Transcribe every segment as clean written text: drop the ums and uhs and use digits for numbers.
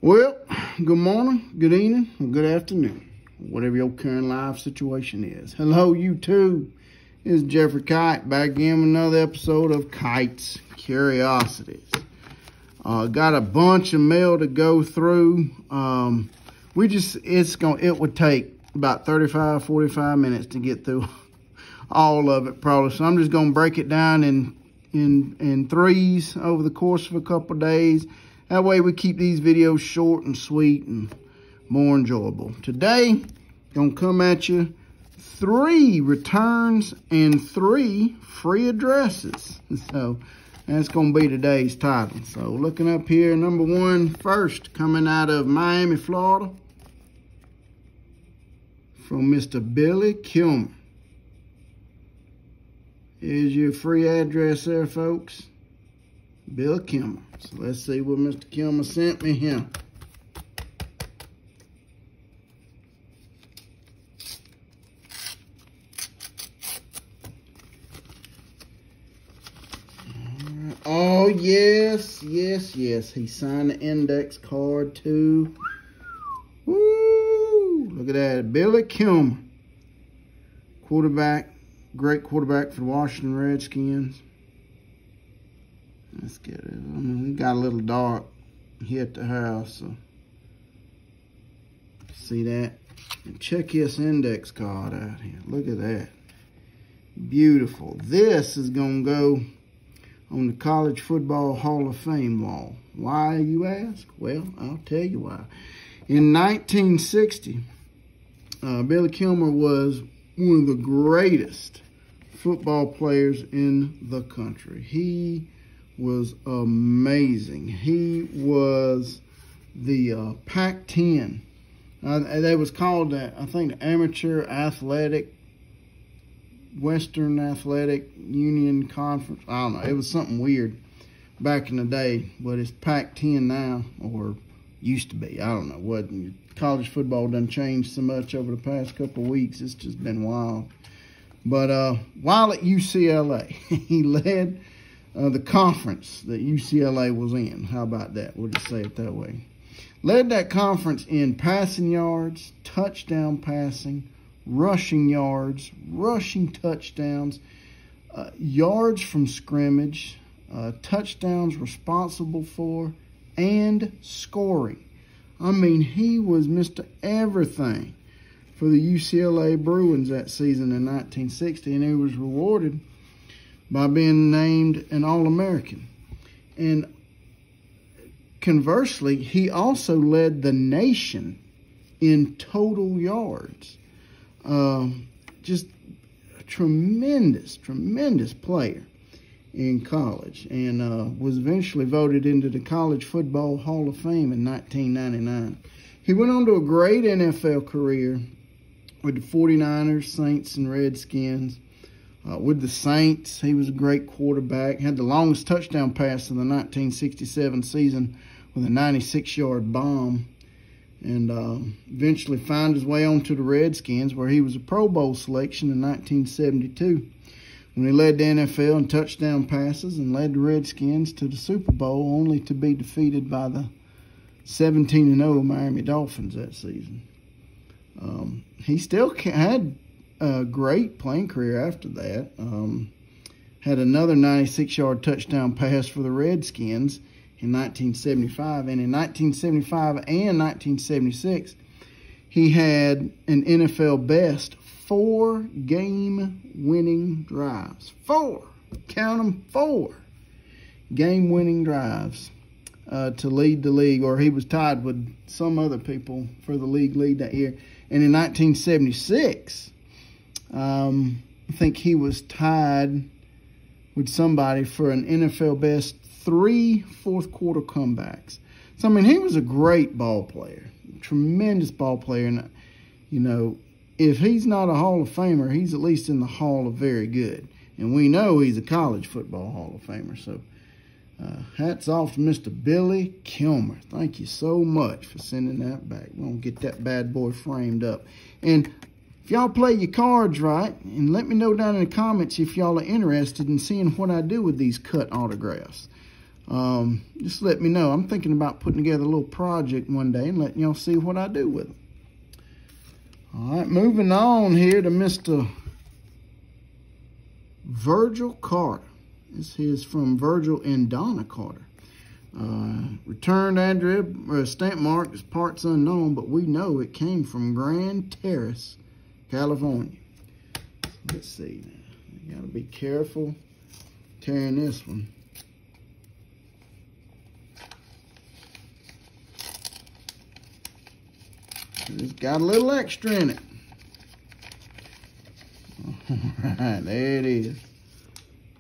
Well, good morning, good evening, or good afternoon, whatever your current life situation is. Hello, YouTube. It's Jeffrey Kite back again with another episode of Kite's Curiosities. Got a bunch of mail to go through. It would take about 45 minutes to get through all of it probably. So I'm just gonna break it down in threes over the course of a couple of days. That way we keep these videos short and sweet and more enjoyable. Today, gonna come at you 3 returns and 3 free addresses. So that's gonna be today's title. So looking up here, number 1 first, coming out of Miami, Florida, from Mr. Billy Kilmer. Here's your free address there, folks. Bill Kilmer. So let's see what Mr. Kilmer sent me here. Oh, yes. He signed the index card too. Woo! Look at that. Billy Kilmer. Quarterback. Great quarterback for the Washington Redskins. Let's get it. It got a little dark here at the house, so see that? And check this index card out here. Look at that. Beautiful. This is going to go on the College Football Hall of Fame wall. Why, you ask? Well, I'll tell you why. In 1960, Billy Kilmer was one of the greatest football players in the country. He was amazing. He was the Pac-10. They was called that, I think, the Amateur Athletic, Western Athletic Union Conference. I don't know. It was something weird back in the day, but it's Pac-10 now, or used to be. I don't know what. College football done changed so much over the past couple of weeks. It's just been wild. But while at UCLA, he led the conference that UCLA was in. How about that? We'll just say it that way. Led that conference in passing yards, touchdown passing, rushing yards, rushing touchdowns, yards from scrimmage, touchdowns responsible for, and scoring. I mean, he was Mr. Everything for the UCLA Bruins that season in 1960, and he was rewarded by being named an All-American. And conversely, he also led the nation in total yards. Just a tremendous player in college, and was eventually voted into the College Football Hall of Fame in 1999. He went on to a great NFL career with the 49ers, Saints, and Redskins. With the Saints, he was a great quarterback. Had the longest touchdown pass in the 1967 season with a 96-yard bomb. And eventually found his way onto the Redskins, where he was a Pro Bowl selection in 1972. When he led the NFL in touchdown passes and led the Redskins to the Super Bowl, only to be defeated by the 17-0 Miami Dolphins that season. He still had a great playing career after that. Had another 96-yard touchdown pass for the Redskins in 1975. And in 1975 and 1976, he had an NFL best 4 game-winning drives. 4. Count them, 4 game-winning drives to lead the league, or he was tied with some other people for the league lead that year. And in 1976, I think he was tied with somebody for an NFL best 3 fourth-quarter comebacks. So, I mean, he was a great ball player, tremendous ball player. And, you know, if he's not a Hall of Famer, he's at least in the Hall of Very Good. And we know he's a College Football Hall of Famer. So, hats off to Mr. Billy Kilmer. Thank you so much for sending that back. We're going to get that bad boy framed up. And if y'all play your cards right, and let me know down in the comments if y'all are interested in seeing what I do with these cut autographs. Just let me know. I'm thinking about putting together a little project one day and letting y'all see what I do with them. All right, moving on here to Mr. Virgil Carter. This is from Virgil and Donna Carter. Returned address, stamp mark is parts unknown, but we know it came from Grand Terrace, California. Let's see now. You gotta be careful tearing this one. It's got a little extra in it. All right, there it is.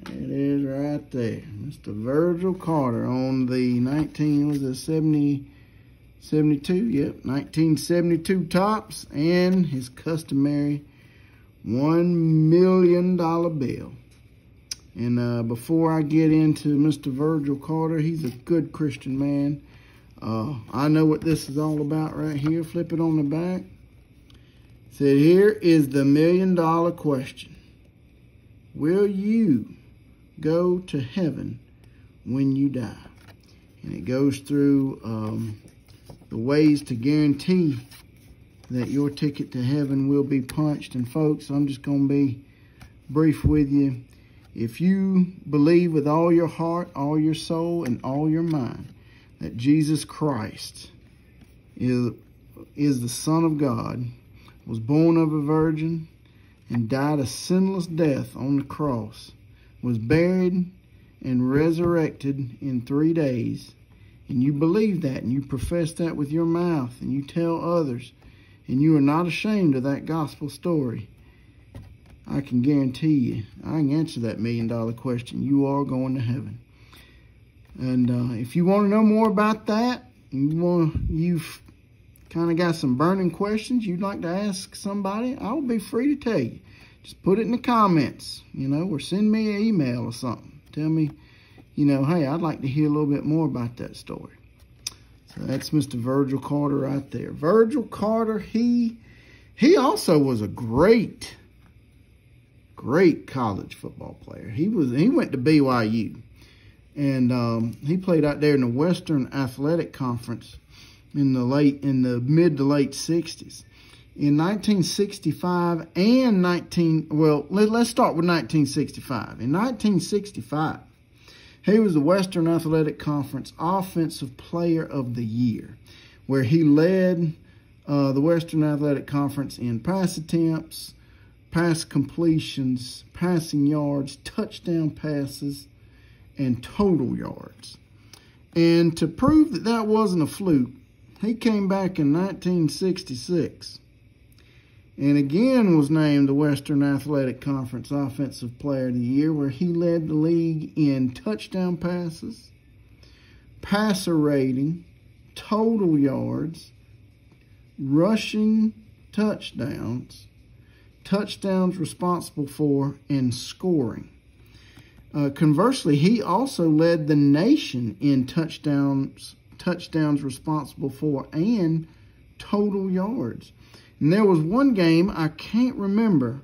There it is right there. Mr. Virgil Carter on the 72? Yep, 1972 Topps and his customary $1 million bill. And before I get into Mr. Virgil Carter, he's a good Christian man. I know what this is all about right here. Flip it on the back. It said, here is the $1 million question. Will you go to heaven when you die? And it goes through the ways to guarantee that your ticket to heaven will be punched. And folks, I'm just going to be brief with you. If you believe with all your heart, all your soul, and all your mind that Jesus Christ is the Son of God, was born of a virgin, and died a sinless death on the cross, was buried and resurrected in 3 days, and you believe that, and you profess that with your mouth, and you tell others, and you are not ashamed of that gospel story, I can guarantee you, I can answer that $1 million question. You are going to heaven. And if you want to know more about that, you've kind of got some burning questions you'd like to ask somebody, I will be free to tell you. Just put it in the comments, or send me an email or something. Tell me, hey, I'd like to hear a little bit more about that story. So that's Mr. Virgil Carter right there. Virgil Carter, he also was a great college football player. He went to BYU. And he played out there in the Western Athletic Conference in the mid to late 60s. In 1965 and let's start with 1965. In 1965, he was the Western Athletic Conference Offensive Player of the Year, where he led the Western Athletic Conference in pass attempts, pass completions, passing yards, touchdown passes, and total yards. And to prove that that wasn't a fluke, he came back in 1966 and again was named the Western Athletic Conference Offensive Player of the Year, where he led the league in touchdown passes, passer rating, total yards, rushing touchdowns, touchdowns responsible for, and scoring. Conversely, he also led the nation in touchdowns responsible for, and total yards. And there was one game, I can't remember.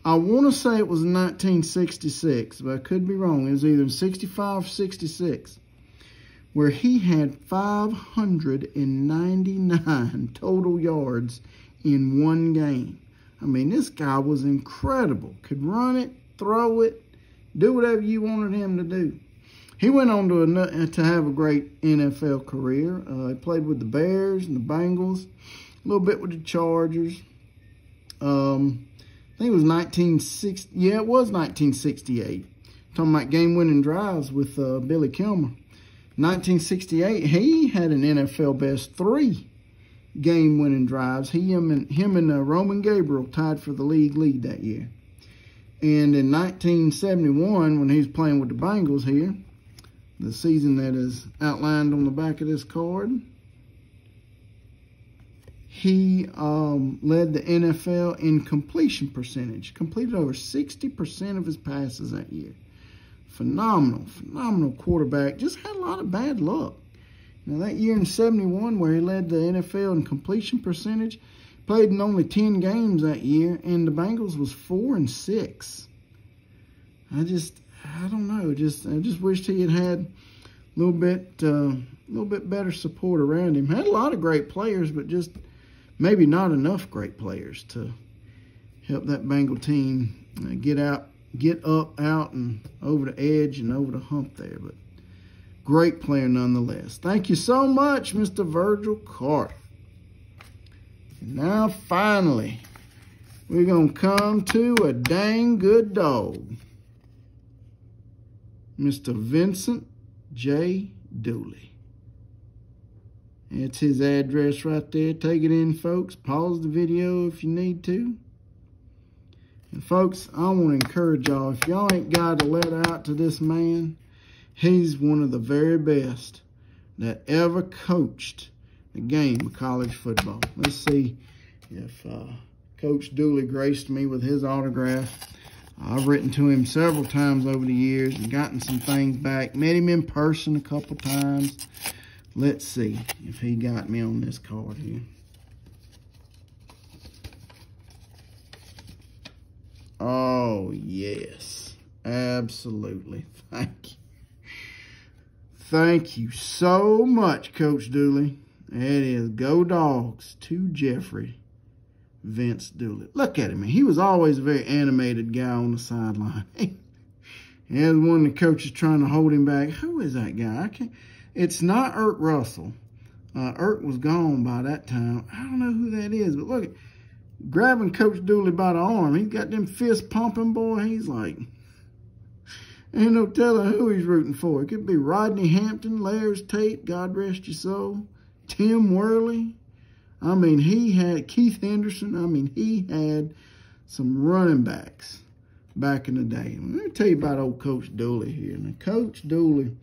I want to say it was in 1966, but I could be wrong. It was either 65 or 66, where he had 599 total yards in one game. I mean, this guy was incredible. Could run it, throw it, do whatever you wanted him to do. He went on to have a great NFL career. He played with the Bears and the Bengals, a little bit with the Chargers. I think it was 1960. Yeah, it was 1968. Talking about game-winning drives with Billy Kilmer. 1968, he had an NFL best 3 game-winning drives. Him and Roman Gabriel tied for the league lead that year. And in 1971, when he was playing with the Bengals here, the season that is outlined on the back of this card, he led the NFL in completion percentage. Completed over 60% of his passes that year. Phenomenal quarterback. Just had a lot of bad luck. Now, that year in 71, where he led the NFL in completion percentage, played in only 10 games that year, and the Bengals was 4-6. I don't know. I just wished he had little bit better support around him. Had a lot of great players, but just maybe not enough great players to help that Bengal team get up, out, and over the edge and over the hump there. But great player nonetheless. Thank you so much, Mr. Virgil Carter. And now, finally, we're going to come to a dang good dog. Mr. Vincent J. Dooley. It's his address right there. Take it in, folks. Pause the video if you need to. And, folks, I want to encourage y'all, if y'all ain't got a letter out to this man, he's one of the very best that ever coached the game of college football. Let's see if Coach Dooley graced me with his autograph. I've written to him several times over the years and gotten some things back. Met him in person a couple times. Let's see if he got me on this card here. Oh, yes. Absolutely. Thank you. Thank you so much, Coach Dooley. It is Go Dogs to Jeffrey Vince Dooley. Look at him, man. He was always a very animated guy on the sideline. And one of the coaches trying to hold him back. Who is that guy? I can't. It's not Irk Russell. Irk was gone by that time. I don't know who that is, but look, grabbing Coach Dooley by the arm. He's got them fist pumping, boy. He's like, ain't no telling who he's rooting for. It could be Rodney Hampton, Lairs Tate, God rest your soul, Tim Worley. I mean, he had Keith Henderson. I mean, he had some running backs back in the day. Let me tell you about old Coach Dooley here. Now, Coach Dooley,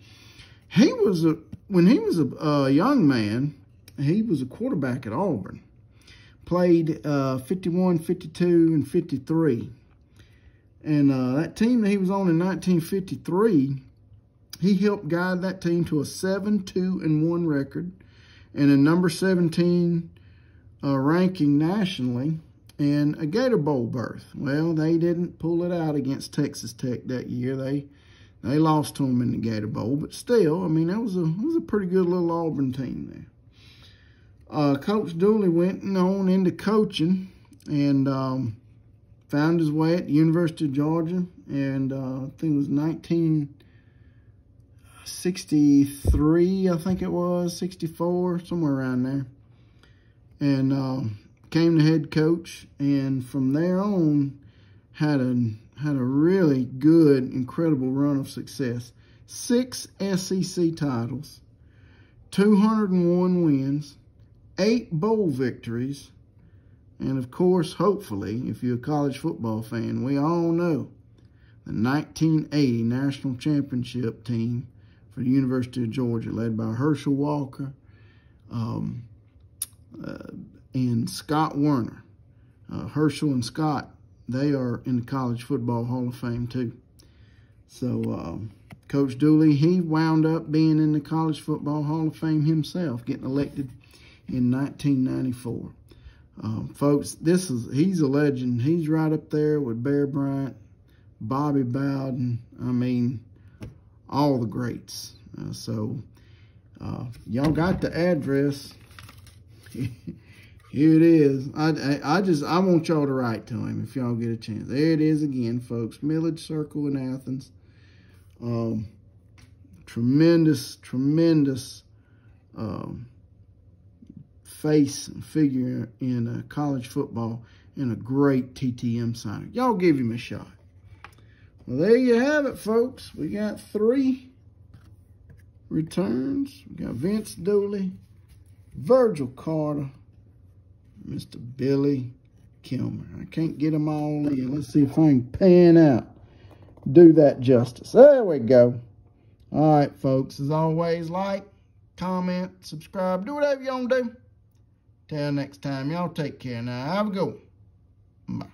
when he was a young man, he was a quarterback at Auburn. Played 51, 52, and 53. And that team that he was on in 1953, he helped guide that team to a 7-2-1 record and a number 17 ranking nationally and a Gator Bowl berth. Well, they didn't pull it out against Texas Tech that year. They lost to them in the Gator Bowl, but still, I mean, that was a pretty good little Auburn team there. Coach Dooley went on into coaching and found his way at the University of Georgia, and I think it was 1963, I think it was, 64, somewhere around there. And came the head coach, and from there on had a really good, incredible run of success. 6 SEC titles, 201 wins, 8 bowl victories, and of course, hopefully, if you're a college football fan, we all know the 1980 national championship team for the University of Georgia, led by Herschel Walker, and Scott Werner. Herschel and Scott, they are in the College Football Hall of Fame too. So Coach Dooley, he wound up being in the College Football Hall of Fame himself, getting elected in 1994. Folks, he's a legend. He's right up there with Bear Bryant, Bobby Bowden, I mean, all the greats. Y'all got the address. Here it is. I want y'all to write to him if y'all get a chance. There it is again, folks. Millage Circle in Athens. Tremendous face and figure in college football and a great TTM signer. Y'all give him a shot. Well, there you have it, folks. We got 3 returns. We got Vince Dooley, Virgil Carter, Mr. Billy Kilmer. I can't get them all in. Let's see if I can pan out. Do that justice. There we go. All right, folks. As always, like, comment, subscribe. Do whatever you want to do. Till next time. Y'all take care now. Have a good one. Bye.